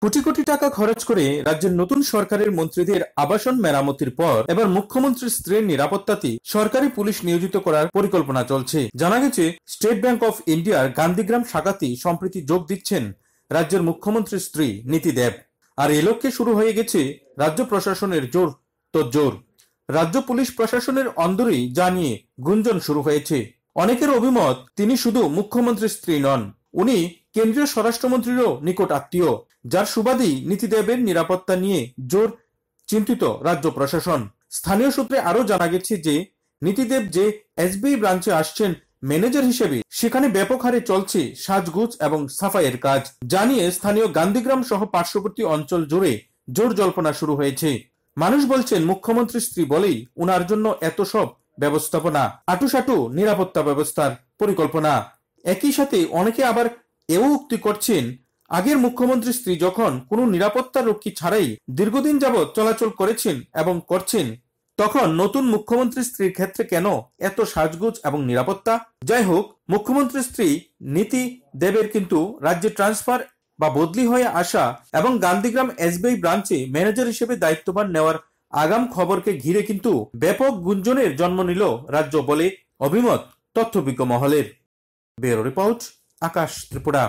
কোটি কোটি টাকা খরচ করে রাজ্যের নতুন সরকারের মন্ত্রীদের আবাসন মেরামতির পর এবার মুখ্যমন্ত্রীর স্ত্রীর নিরাপত্তাতে সরকারি পুলিশ নিয়োজিত করার পরিকল্পনা চলছে। জানা গেছে, স্টেট ব্যাংক অফ ইন্ডিয়ার গান্ধীগ্রাম শাখাতে সম্প্রতি যোগ দিচ্ছেন রাজ্যের মুখ্যমন্ত্রীর স্ত্রী নীতি দেব। আর এ লক্ষ্যে শুরু হয়ে গেছে রাজ্য প্রশাসনের জোর তোড়জোড়। রাজ্য পুলিশ প্রশাসনের অন্দরেই যা নিয়ে গুঞ্জন শুরু হয়েছে। অনেকের অভিমত, তিনি শুধু মুখ্যমন্ত্রীর স্ত্রী নন, উনি কেন্দ্রীয় স্বরাষ্ট্রমন্ত্রীরও নিকট আত্মীয়, যার সুবাদেই নীতি দেবের নিরাপত্তা নিয়ে জোর চিন্তিত রাজ্য প্রশাসন। স্থানীয় সূত্রে আরো জানা গেছে যে নীতি দেব যে এসবিআই ব্রাঞ্চে আসছেন ম্যানেজার হিসেবে, সেখানে ব্যাপক হারে চলছে সাজগুজ এবং সাফাইয়ের কাজ, যা নিয়ে স্থানীয় গান্ধীগ্রাম সহ পার্শ্ববর্তী অঞ্চল জুড়ে জোর জল্পনা শুরু হয়েছে। মানুষ বলছেন, মুখ্যমন্ত্রী স্ত্রী বলেই উনার জন্য এত সব ব্যবস্থাপনা, আটুসাটু নিরাপত্তা ব্যবস্থার পরিকল্পনা। একই সাথে অনেকে আবার এও উক্তি করছেন, আগের মুখ্যমন্ত্রী স্ত্রী যখন কোনো নিরাপত্তা রক্ষী ছাড়াই দীর্ঘদিন যাবৎ চলাচল করেছেন এবং করছেন, তখন নতুন মুখ্যমন্ত্রী স্ত্রীর ক্ষেত্রে কেন এত সাজগুজ এবং নিরাপত্তা? যাই হোক, মুখ্যমন্ত্রী স্ত্রী নীতি দেবের কিন্তু রাজ্যে ট্রান্সফার বা বদলি হয়ে আসা এবং গান্ধীগ্রাম এসবিআই ব্রাঞ্চে ম্যানেজার হিসেবে দায়িত্বভার নেওয়ার আগাম খবরকে ঘিরে কিন্তু ব্যাপক গুঞ্জনের জন্ম নিল রাজ্য বলে অভিমত তথ্যবিজ্ঞ মহলের। ব্যুরো রিপোর্ট, আকাশ ত্রিপুরা।